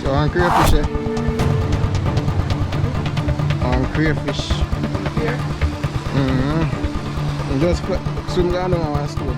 So on crayfish, eh? On crayfish. Here? Just swim down on one stone.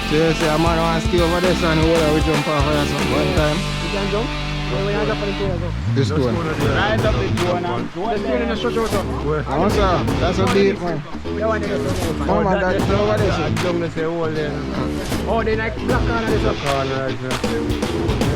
So you say a man wants to stay over there, so and we jump off or something one time. You can jump? When you jump on the stone, This one. Right up the stone and the stone in the structure also. I want to, that's a deep man. That one in the stone. Oh my God, it's over there. I don't say all there. Oh, they like black corner this one. Corner right there.